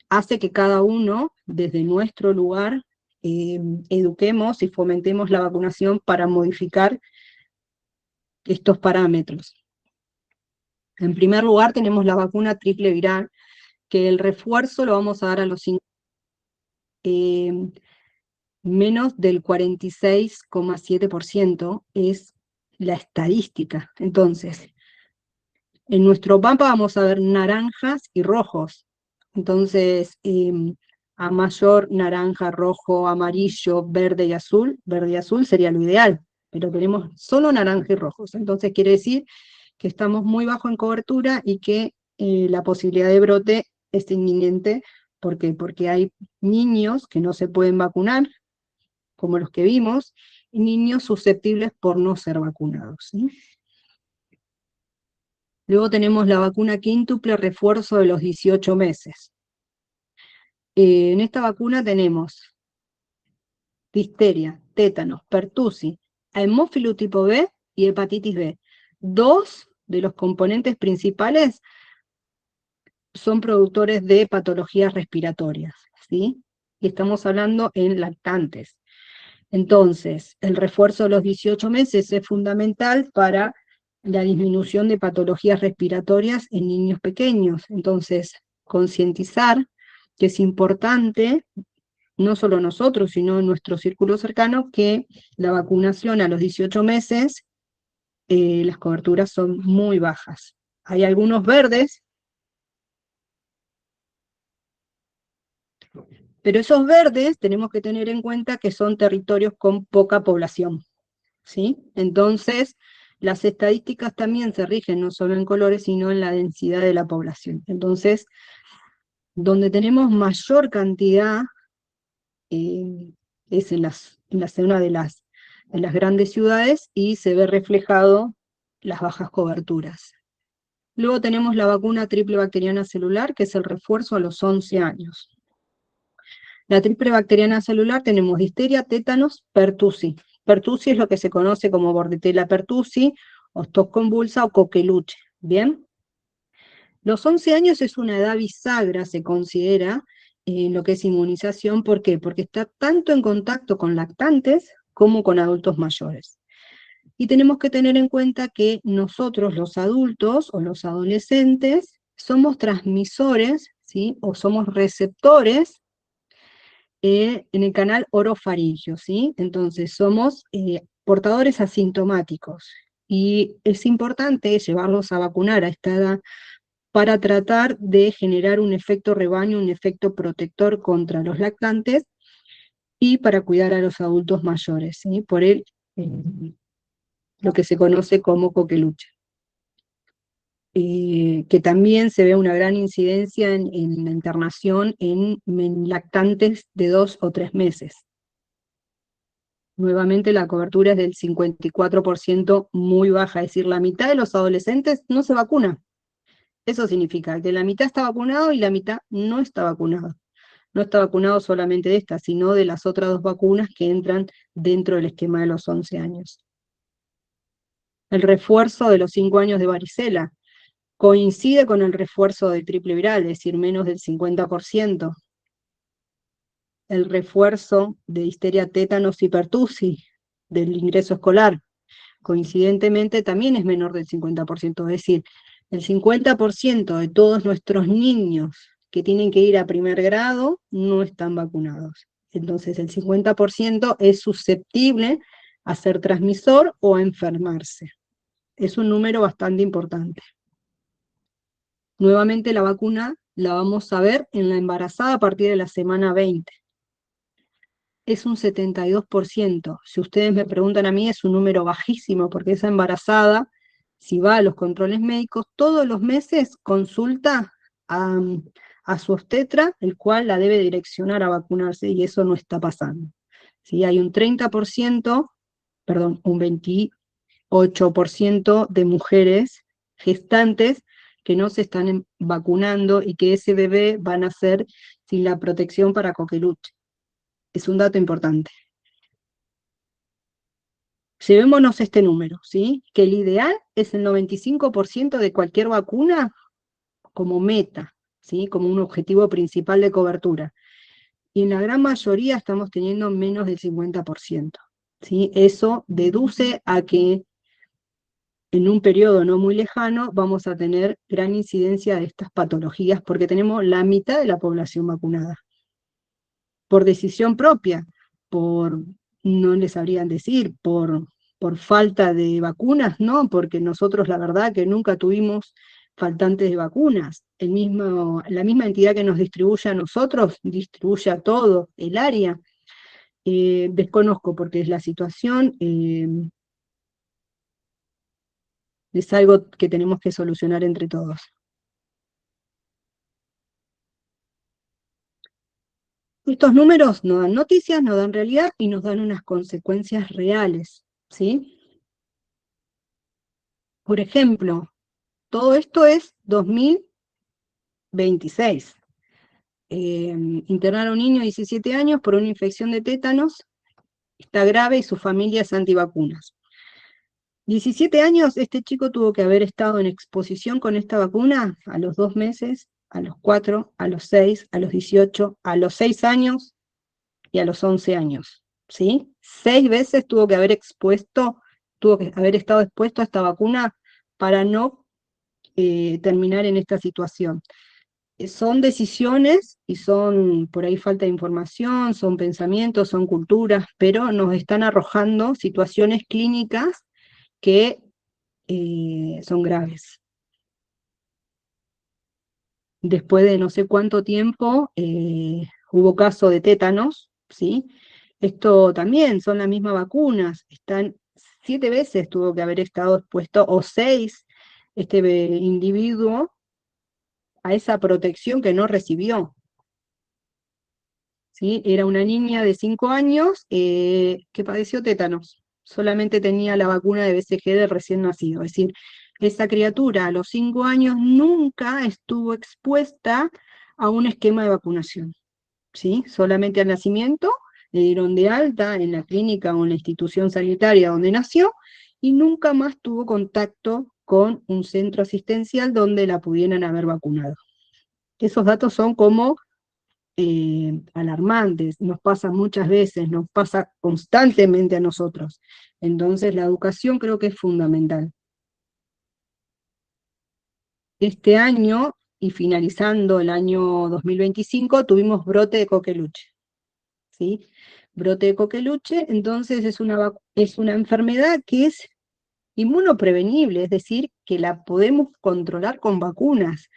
hace que cada uno, desde nuestro lugar, eduquemos y fomentemos la vacunación para modificar estos parámetros. En primer lugar tenemos la vacuna triple viral, que el refuerzo lo vamos a dar a los 5, menos del 46,7% es la estadística. Entonces, en nuestro mapa vamos a ver naranjas y rojos. Entonces, a mayor naranja, rojo, amarillo, verde y azul sería lo ideal, pero tenemos solo naranja y rojos. Entonces quiere decir que estamos muy bajo en cobertura y que la posibilidad de brote es inminente. ¿Por qué? Porque hay niños que no se pueden vacunar, como los que vimos, y niños susceptibles por no ser vacunados, ¿sí? Luego tenemos la vacuna quíntuple refuerzo de los 18 meses. En esta vacuna tenemos difteria, tétanos, pertussis, hemófilo tipo B y hepatitis B. Dos de los componentes principales son productores de patologías respiratorias, ¿sí? Y estamos hablando en lactantes. Entonces, el refuerzo de los 18 meses es fundamental para la disminución de patologías respiratorias en niños pequeños. Entonces, concientizar que es importante, no solo nosotros, sino en nuestro círculo cercano, que la vacunación a los 18 meses, las coberturas son muy bajas. Hay algunos verdes, pero esos verdes tenemos que tener en cuenta que son territorios con poca población, ¿sí? Entonces, las estadísticas también se rigen no solo en colores, sino en la densidad de la población. Entonces, donde tenemos mayor cantidad es en la zona de las grandes ciudades y se ve reflejado las bajas coberturas. Luego tenemos la vacuna triple bacteriana celular, que es el refuerzo a los 11 años. La triple bacteriana celular tenemos difteria, tétanos, pertussis. Pertussis es lo que se conoce como bordetella pertussis, o tos convulsa o coqueluche, ¿bien? Los 11 años es una edad bisagra, se considera, en lo que es inmunización. ¿Por qué? Porque está tanto en contacto con lactantes como con adultos mayores. Y tenemos que tener en cuenta que nosotros, los adultos o los adolescentes, somos transmisores, ¿sí? O somos receptores en el canal orofaringio, ¿sí? Entonces somos portadores asintomáticos. Y es importante llevarlos a vacunar a esta edad para tratar de generar un efecto rebaño, un efecto protector contra los lactantes y para cuidar a los adultos mayores, ¿sí? Por lo que se conoce como coqueluche. Que también se ve una gran incidencia en la internación en lactantes de 2 o 3 meses. Nuevamente la cobertura es del 54%, muy baja, es decir, la mitad de los adolescentes no se vacuna. Eso significa que la mitad está vacunado y la mitad no está vacunado. No está vacunado solamente de esta, sino de las otras dos vacunas que entran dentro del esquema de los 11 años. El refuerzo de los 5 años de varicela coincide con el refuerzo de triple viral, es decir, menos del 50%. El refuerzo de difteria, tétanos y pertussis del ingreso escolar, coincidentemente también es menor del 50%, es decir, el 50% de todos nuestros niños que tienen que ir a primer grado no están vacunados. Entonces el 50% es susceptible a ser transmisor o a enfermarse. Es un número bastante importante. Nuevamente la vacuna la vamos a ver en la embarazada a partir de la semana 20. Es un 72%. Si ustedes me preguntan a mí, es un número bajísimo, porque esa embarazada, si va a los controles médicos, todos los meses consulta a su obstetra, el cual la debe direccionar a vacunarse, y eso no está pasando. ¿Sí? Hay un 30%, perdón, un 28% de mujeres gestantes que no se están vacunando y que ese bebé va a nacer sin la protección para coqueluche. Es un dato importante. Llevémonos este número, ¿sí? Que el ideal es el 95% de cualquier vacuna como meta, ¿sí? Como un objetivo principal de cobertura. Y en la gran mayoría estamos teniendo menos del 50%, ¿sí? Eso deduce a que en un periodo no muy lejano vamos a tener gran incidencia de estas patologías porque tenemos la mitad de la población vacunada. Por decisión propia, no les sabrían decir, por falta de vacunas, no, porque nosotros la verdad que nunca tuvimos faltantes de vacunas. La misma entidad que nos distribuye a nosotros, distribuye a todo el área. Desconozco porque es la situación, es algo que tenemos que solucionar entre todos. Estos números nos dan noticias, nos dan realidad y nos dan unas consecuencias reales, ¿sí? Por ejemplo, todo esto es 2026. internar a un niño de 17 años por una infección de tétanos, está grave y su familia es antivacunas. 17 años, este chico tuvo que haber estado en exposición con esta vacuna a los 2 meses, a los 4, a los 6, a los 18, a los 6 años y a los 11 años, ¿sí? 6 veces tuvo que haber estado expuesto a esta vacuna para no terminar en esta situación. Son decisiones y son por ahí falta de información, son pensamientos, son culturas, pero nos están arrojando situaciones clínicas que son graves. Después de no sé cuánto tiempo hubo caso de tétanos, ¿sí? Esto también son las mismas vacunas, 7 veces tuvo que haber estado expuesto, o 6, este individuo a esa protección que no recibió, ¿sí? Era una niña de 5 años que padeció tétanos, solamente tenía la vacuna de BCG del recién nacido, es decir, esa criatura a los 5 años nunca estuvo expuesta a un esquema de vacunación, ¿sí? Solamente al nacimiento le dieron de alta en la clínica o en la institución sanitaria donde nació y nunca más tuvo contacto con un centro asistencial donde la pudieran haber vacunado. Esos datos son como alarmantes, nos pasa muchas veces, nos pasa constantemente a nosotros. Entonces la educación creo que es fundamental. Este año, y finalizando el año 2025, tuvimos brote de coqueluche, ¿sí? Brote de coqueluche, entonces es una enfermedad que es inmunoprevenible, es decir, que la podemos controlar con vacunas.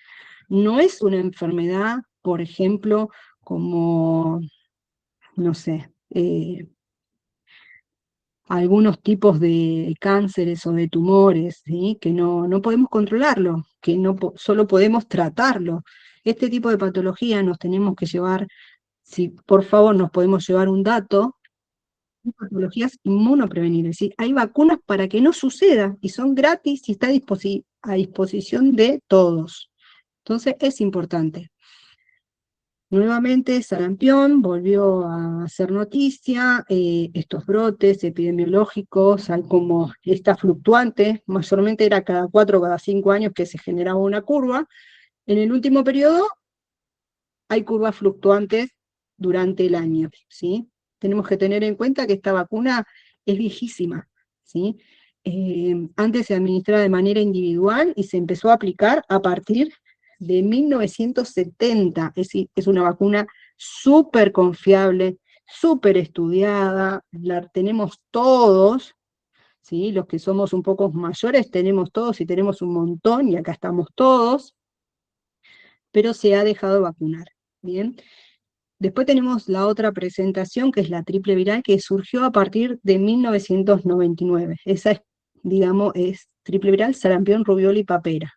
No es una enfermedad, por ejemplo, como, no sé, algunos tipos de cánceres o de tumores, ¿sí? Que no podemos controlarlo, que solo podemos tratarlo. Este tipo de patología nos tenemos que llevar, si por favor nos podemos llevar un dato, patologías inmunoprevenibles, ¿sí? Hay vacunas para que no suceda, y son gratis y está a disposición de todos. Entonces es importante. Nuevamente, sarampión volvió a hacer noticia, estos brotes epidemiológicos, hay como esta fluctuante, mayormente era cada 4 o cada 5 años que se generaba una curva. En el último periodo hay curvas fluctuantes durante el año, ¿sí? Tenemos que tener en cuenta que esta vacuna es viejísima, ¿sí? Antes se administraba de manera individual y se empezó a aplicar a partir de 1970, es decir, es una vacuna súper confiable, súper estudiada, la tenemos todos, ¿sí? Los que somos un poco mayores tenemos todos y tenemos un montón, y acá estamos todos, pero se ha dejado vacunar, ¿bien? Después tenemos la otra presentación, que es la triple viral, que surgió a partir de 1999. Esa es, digamos, es triple viral, sarampión, rubiola y papera.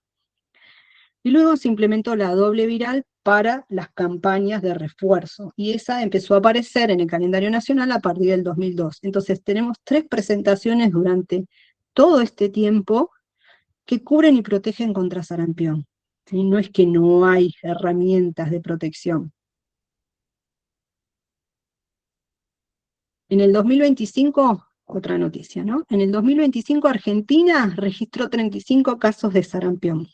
Y luego se implementó la doble viral para las campañas de refuerzo, y esa empezó a aparecer en el calendario nacional a partir del 2002. Entonces tenemos 3 presentaciones durante todo este tiempo que cubren y protegen contra sarampión. ¿Sí? No es que no hay herramientas de protección. En el 2025, otra noticia, ¿no? En el 2025 Argentina registró 35 casos de sarampión.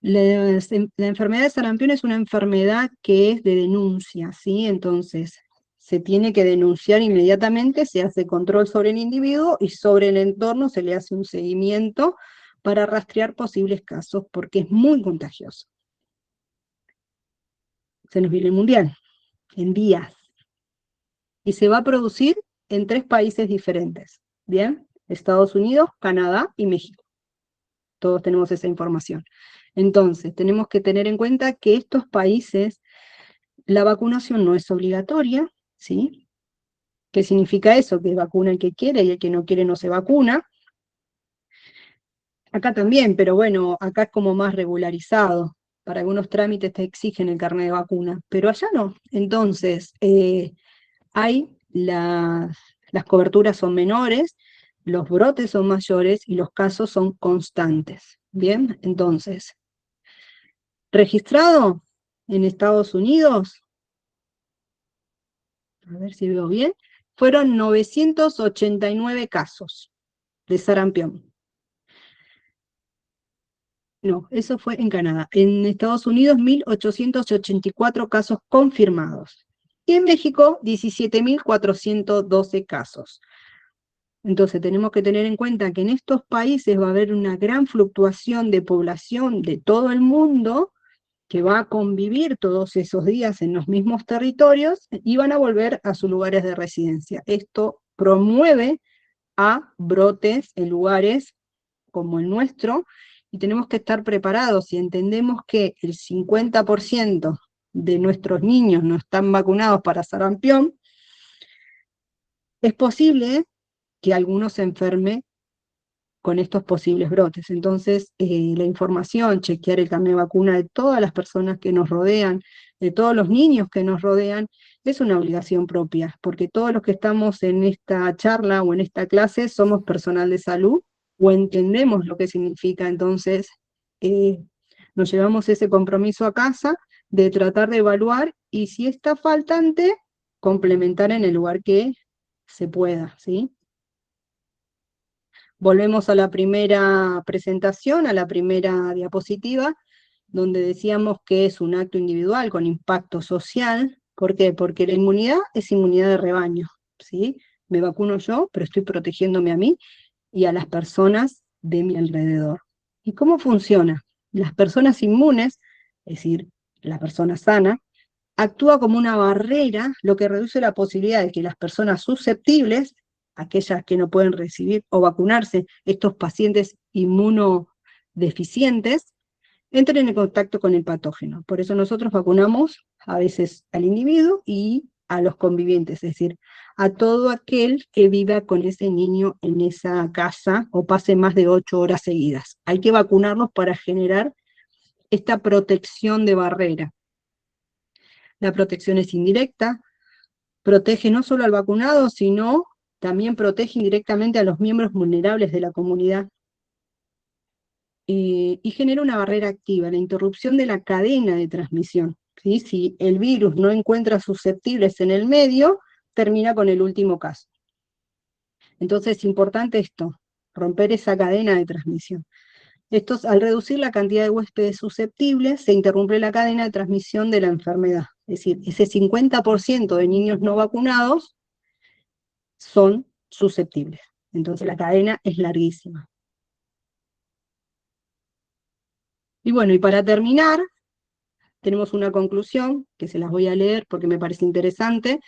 La enfermedad de sarampión es una enfermedad que es de denuncia, ¿sí? Entonces, se tiene que denunciar inmediatamente, se hace control sobre el individuo y sobre el entorno se le hace un seguimiento para rastrear posibles casos, porque es muy contagioso. Se nos viene el mundial, en días. Y se va a producir en 3 países diferentes, ¿bien? Estados Unidos, Canadá y México. Todos tenemos esa información. Entonces, tenemos que tener en cuenta que estos países, la vacunación no es obligatoria, ¿sí? ¿Qué significa eso? Que vacuna el que quiere y el que no quiere no se vacuna. Acá también, pero bueno, acá es como más regularizado. Para algunos trámites te exigen el carnet de vacuna, pero allá no. Entonces, las coberturas son menores, los brotes son mayores y los casos son constantes. Bien, entonces, registrado en Estados Unidos, a ver si veo bien, fueron 989 casos de sarampión. No, eso fue en Canadá. En Estados Unidos, 1.884 casos confirmados. Y en México, 17.412 casos. Entonces tenemos que tener en cuenta que en estos países va a haber una gran fluctuación de población de todo el mundo que va a convivir todos esos días en los mismos territorios y van a volver a sus lugares de residencia. Esto promueve a brotes en lugares como el nuestro, y tenemos que estar preparados. Si entendemos que el 50% de nuestros niños no están vacunados para sarampión, es posible que alguno se enferme con estos posibles brotes. Entonces, la información, chequear el carnet de vacuna de todas las personas que nos rodean, de todos los niños que nos rodean, es una obligación propia, porque todos los que estamos en esta charla o en esta clase somos personal de salud o entendemos lo que significa. Entonces, eh, nos llevamos ese compromiso a casa de tratar de evaluar y si está faltante, complementar en el lugar que se pueda, ¿sí? Volvemos a la primera presentación, a la primera diapositiva, donde decíamos que es un acto individual con impacto social. ¿Por qué? Porque la inmunidad es inmunidad de rebaño, ¿sí? Me vacuno yo, pero estoy protegiéndome a mí y a las personas de mi alrededor. ¿Y cómo funciona? Las personas inmunes, es decir, la persona sana, actúa como una barrera, lo que reduce la posibilidad de que las personas susceptibles, aquellas que no pueden recibir o vacunarse, estos pacientes inmunodeficientes, entren en contacto con el patógeno. Por eso nosotros vacunamos a veces al individuo y a los convivientes, es decir, a todo aquel que viva con ese niño en esa casa o pase más de 8 horas seguidas. Hay que vacunarlos para generar esta protección de barrera. La protección es indirecta, protege no solo al vacunado, sino también protege indirectamente a los miembros vulnerables de la comunidad. Y genera una barrera activa, la interrupción de la cadena de transmisión, ¿sí? Si el virus no encuentra susceptibles en el medio, termina con el último caso. Entonces es importante esto, romper esa cadena de transmisión. Al reducir la cantidad de huéspedes susceptibles, se interrumpe la cadena de transmisión de la enfermedad. Es decir, ese 50% de niños no vacunados son susceptibles. Entonces la cadena es larguísima. Y bueno, y para terminar, tenemos una conclusión, que se las voy a leer porque me parece interesante.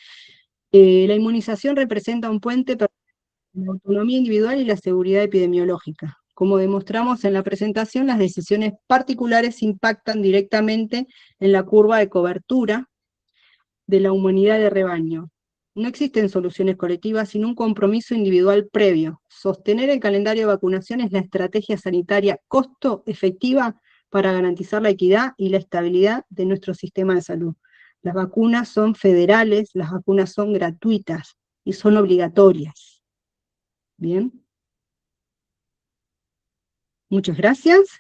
La inmunización representa un puente para la autonomía individual y la seguridad epidemiológica. Como demostramos en la presentación, las decisiones particulares impactan directamente en la curva de cobertura de la humanidad de rebaño. No existen soluciones colectivas sin un compromiso individual previo. Sostener el calendario de vacunación es la estrategia sanitaria costo efectiva para garantizar la equidad y la estabilidad de nuestro sistema de salud. Las vacunas son federales, las vacunas son gratuitas y son obligatorias. Bien. Muchas gracias.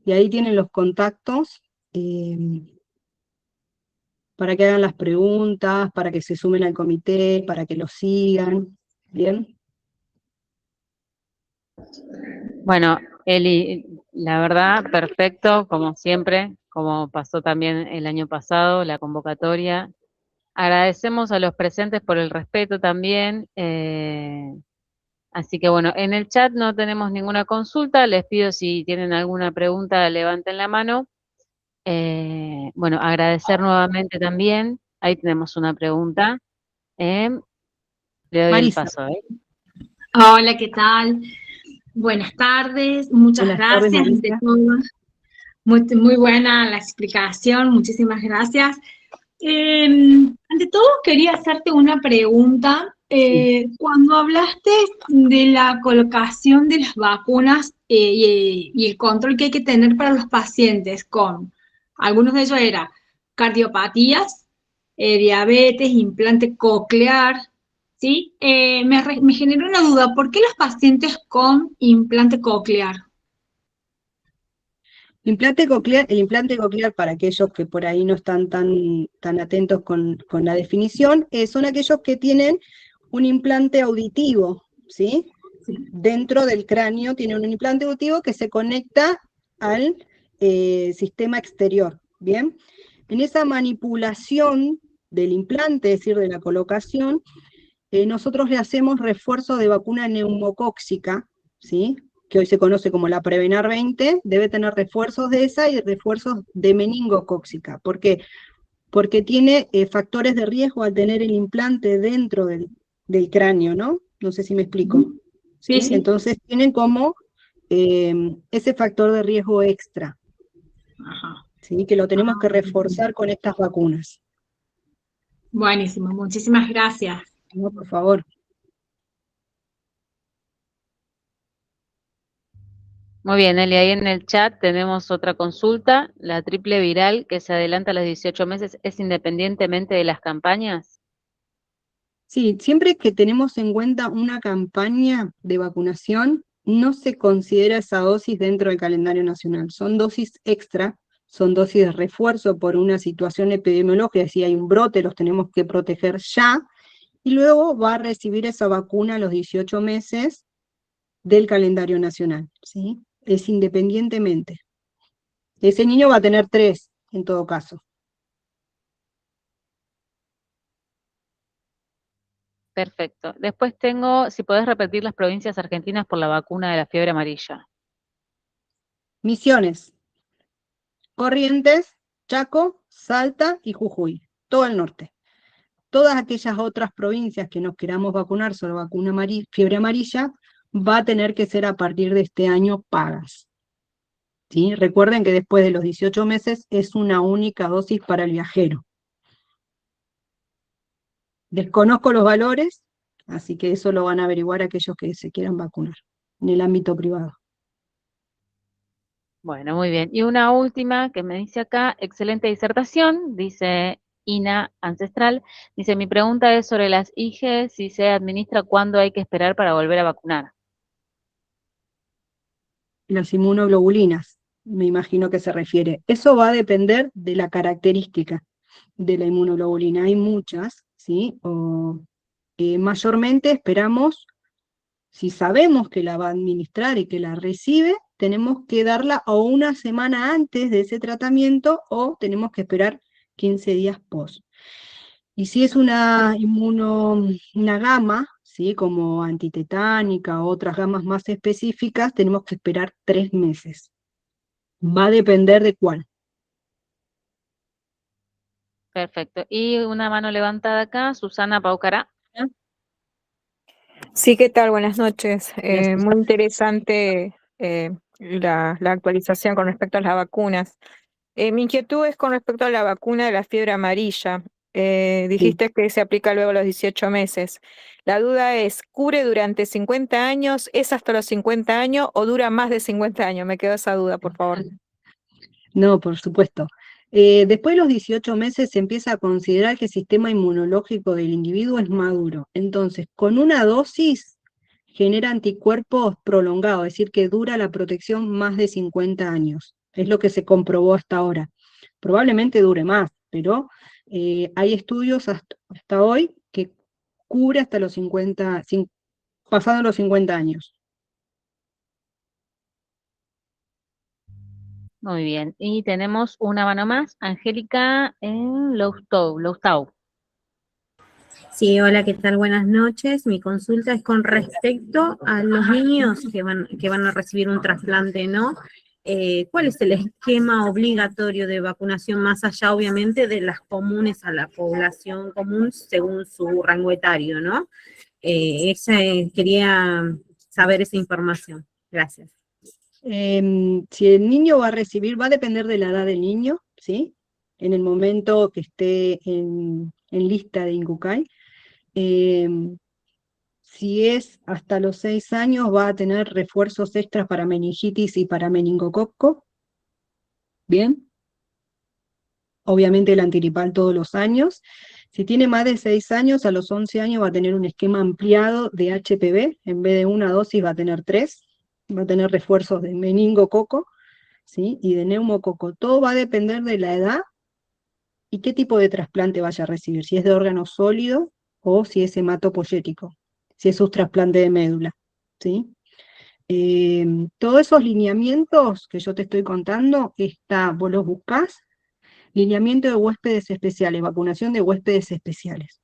Y ahí tienen los contactos para que hagan las preguntas, para que se sumen al comité, para que lo sigan. Bien. Bueno, Eli, la verdad, perfecto, como siempre, como pasó también el año pasado, la convocatoria. Agradecemos a los presentes por el respeto también. Así que bueno, en el chat no tenemos ninguna consulta. Les pido si tienen alguna pregunta, levanten la mano. Bueno, agradecer nuevamente también. Ahí tenemos una pregunta. Eh, Le doy el Marisa. paso. Hola, ¿qué tal? Buenas tardes, muchas Buenas tardes, gracias ante Marisa. todo. Muy buena la explicación, muchísimas gracias. Ante todo, quería hacerte una pregunta. Cuando hablaste de la colocación de las vacunas y el control que hay que tener para los pacientes con, algunos de ellos era cardiopatías, diabetes, implante coclear, ¿sí? Me generó una duda, ¿por qué los pacientes con implante coclear? El implante coclear, para aquellos que por ahí no están tan atentos con la definición, son aquellos que tienen un implante auditivo, ¿sí? Dentro del cráneo tiene un implante auditivo que se conecta al sistema exterior, ¿bien? En esa manipulación del implante, es decir, de la colocación, nosotros le hacemos refuerzo de vacuna neumocóxica, ¿sí? Que hoy se conoce como la Prevenar 20, debe tener refuerzos de esa y refuerzos de meningocóxica. ¿Por qué? Porque tiene factores de riesgo al tener el implante dentro del cráneo, ¿no? No sé si me explico. Sí, ¿Sí? sí. Entonces tienen como ese factor de riesgo extra, Ajá. ¿sí? Que lo tenemos que reforzar con estas vacunas. Buenísimo, muchísimas gracias. No, por favor. Muy bien, Eli, ahí en el chat tenemos otra consulta. ¿La triple viral que se adelanta a los 18 meses es independientemente de las campañas? Sí, siempre que tenemos en cuenta una campaña de vacunación, no se considera esa dosis dentro del calendario nacional. Son dosis extra, son dosis de refuerzo por una situación epidemiológica, si hay un brote, los tenemos que proteger ya, y luego va a recibir esa vacuna a los 18 meses del calendario nacional, ¿sí? Es independientemente. Ese niño va a tener 3, en todo caso. Perfecto. Después tengo, si podés repetir las provincias argentinas por la vacuna de la fiebre amarilla. Misiones, Corrientes, Chaco, Salta y Jujuy, todo el norte. Todas aquellas otras provincias que nos queramos vacunar sobre fiebre amarilla, va a tener que ser a partir de este año pagas. ¿Sí? Recuerden que después de los 18 meses es una única dosis para el viajero. Desconozco los valores, así que eso lo van a averiguar aquellos que se quieran vacunar en el ámbito privado. Bueno, muy bien. Y una última que me dice acá, excelente disertación, dice Ina Ancestral. Dice, mi pregunta es sobre las IgE, si se administra, cuándo hay que esperar para volver a vacunar. Las inmunoglobulinas, me imagino que se refiere. Eso va a depender de la característica de la inmunoglobulina. Hay muchas, ¿sí? Mayormente esperamos, si sabemos que la va a administrar y que la recibe, tenemos que darla o una semana antes de ese tratamiento o tenemos que esperar 15 días post. Y si es una gama, ¿sí? Como antitetánica o otras gamas más específicas, tenemos que esperar 3 meses. Va a depender de cuál. Perfecto. Y una mano levantada acá, Susana Paucará. Sí, ¿qué tal? Buenas noches. Gracias. Muy interesante la actualización con respecto a las vacunas. Mi inquietud es con respecto a la vacuna de la fiebre amarilla. Sí. Dijiste que se aplica luego a los 18 meses. La duda es, ¿cubre durante 50 años? ¿Es hasta los 50 años o dura más de 50 años? Me quedó esa duda, por favor. No, por supuesto. Después de los 18 meses se empieza a considerar que el sistema inmunológico del individuo es maduro. Entonces, con una dosis genera anticuerpos prolongados, es decir, que dura la protección más de 50 años. Es lo que se comprobó hasta ahora. Probablemente dure más, pero hay estudios hasta hoy que cubre hasta los 50, pasando los 50 años. Muy bien. Y tenemos una mano más, Angélica en Lowstow. Sí, hola, ¿qué tal? Buenas noches. Mi consulta es con respecto a los niños que van a recibir un trasplante, ¿no? ¿Cuál es el esquema obligatorio de vacunación más allá, obviamente, de las comunes a la población común según su rango etario, ¿no? Quería saber esa información. Gracias. Si el niño va a recibir, va a depender de la edad del niño, ¿sí? En el momento que esté en lista de INCUCAI. Si es hasta los 6 años, va a tener refuerzos extras para meningitis y para meningococo. Bien. Obviamente el antirripal todos los años. Si tiene más de 6 años, a los 11 años va a tener un esquema ampliado de HPV. En vez de una dosis va a tener 3. Va a tener refuerzos de meningococo. ¿sí? Y de neumococo. Todo va a depender de la edad y qué tipo de trasplante vaya a recibir, si es de órgano sólido o si es hematopoyético, si es un trasplante de médula, ¿sí? Todos esos lineamientos que yo te estoy contando, vos los buscás, lineamiento de huéspedes especiales, vacunación de huéspedes especiales,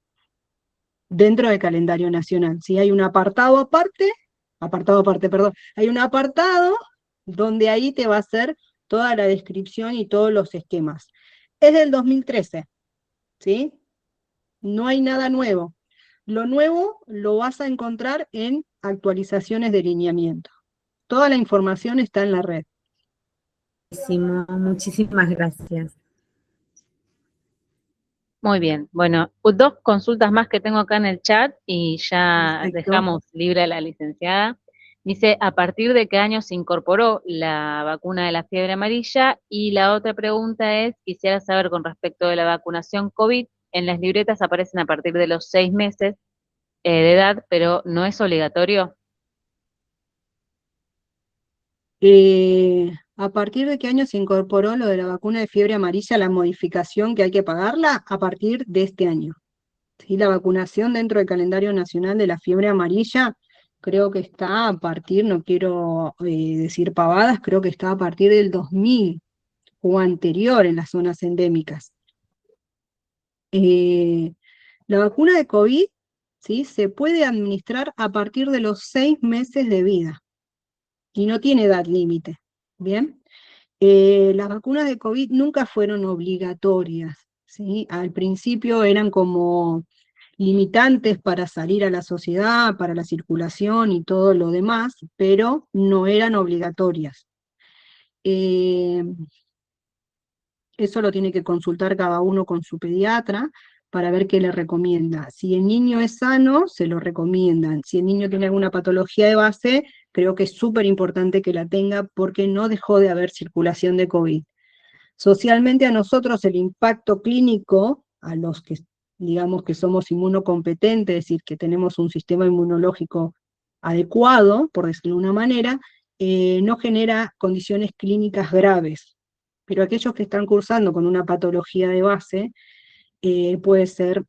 dentro del calendario nacional. ¿Sí? Hay un apartado aparte, perdón, hay un apartado donde ahí te va a hacer toda la descripción y todos los esquemas. Es del 2013, ¿sí? No hay nada nuevo. Lo nuevo lo vas a encontrar en actualizaciones de lineamiento. Toda la información está en la red. Muchísimas gracias. Muy bien, bueno, dos consultas más que tengo acá en el chat y ya Perfecto. dejamos libre a la licenciada. Dice, ¿a partir de qué año se incorporó la vacuna de la fiebre amarilla? Y la otra pregunta es, quisiera saber con respecto de la vacunación COVID, en las libretas aparecen a partir de los 6 meses de edad, pero ¿no es obligatorio? ¿A partir de qué año se incorporó lo de la vacuna de fiebre amarilla, la modificación que hay que pagarla? A partir de este año. ¿Sí? La vacunación dentro del calendario nacional de la fiebre amarilla, creo que está a partir, no quiero decir pavadas, creo que está a partir del 2000 o anterior en las zonas endémicas. La vacuna de COVID, ¿sí? Se puede administrar a partir de los 6 meses de vida y no tiene edad límite, ¿bien? Las vacunas de COVID nunca fueron obligatorias, ¿sí? Al principio eran como limitantes para salir a la sociedad, para la circulación y todo lo demás, pero no eran obligatorias. Eh, Eso lo tiene que consultar cada uno con su pediatra para ver qué le recomienda. Si el niño es sano, se lo recomiendan. Si el niño tiene alguna patología de base, creo que es súper importante que la tenga porque no dejó de haber circulación de COVID. Socialmente a nosotros el impacto clínico, a los que digamos que somos inmunocompetentes, es decir, que tenemos un sistema inmunológico adecuado, por decirlo de una manera, no genera condiciones clínicas graves. Pero aquellos que están cursando con una patología de base, puede ser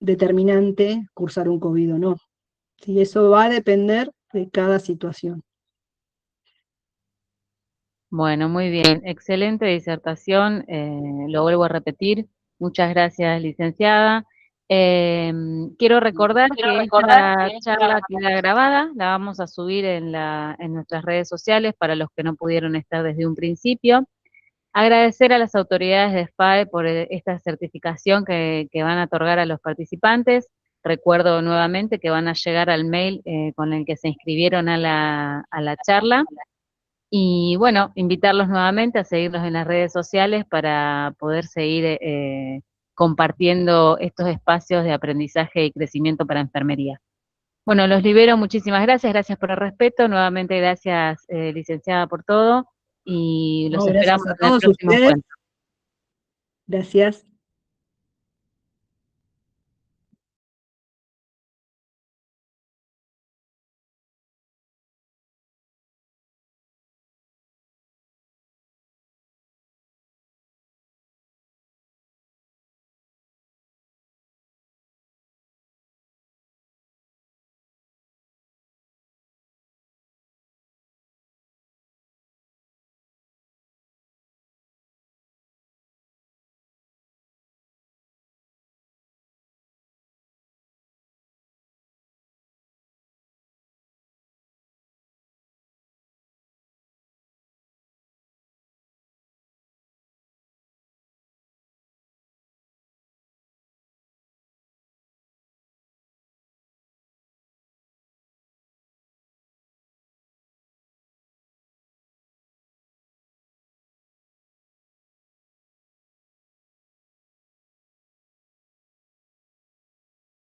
determinante cursar un COVID o no. ¿Sí? Eso va a depender de cada situación. Bueno, muy bien, excelente disertación, lo vuelvo a repetir. Muchas gracias, licenciada. Quiero recordar que esta charla queda grabada, la vamos a subir en nuestras redes sociales para los que no pudieron estar desde un principio. Agradecer a las autoridades de SPAE por esta certificación que van a otorgar a los participantes. Recuerdo nuevamente que van a llegar al mail con el que se inscribieron a la charla. Y bueno, invitarlos nuevamente a seguirnos en las redes sociales para poder seguir compartiendo estos espacios de aprendizaje y crecimiento para enfermería. Bueno, los libero, muchísimas gracias, gracias por el respeto, nuevamente gracias, licenciada, por todo, y los No, gracias esperamos a en el todos próximo ustedes. encuentro. Gracias.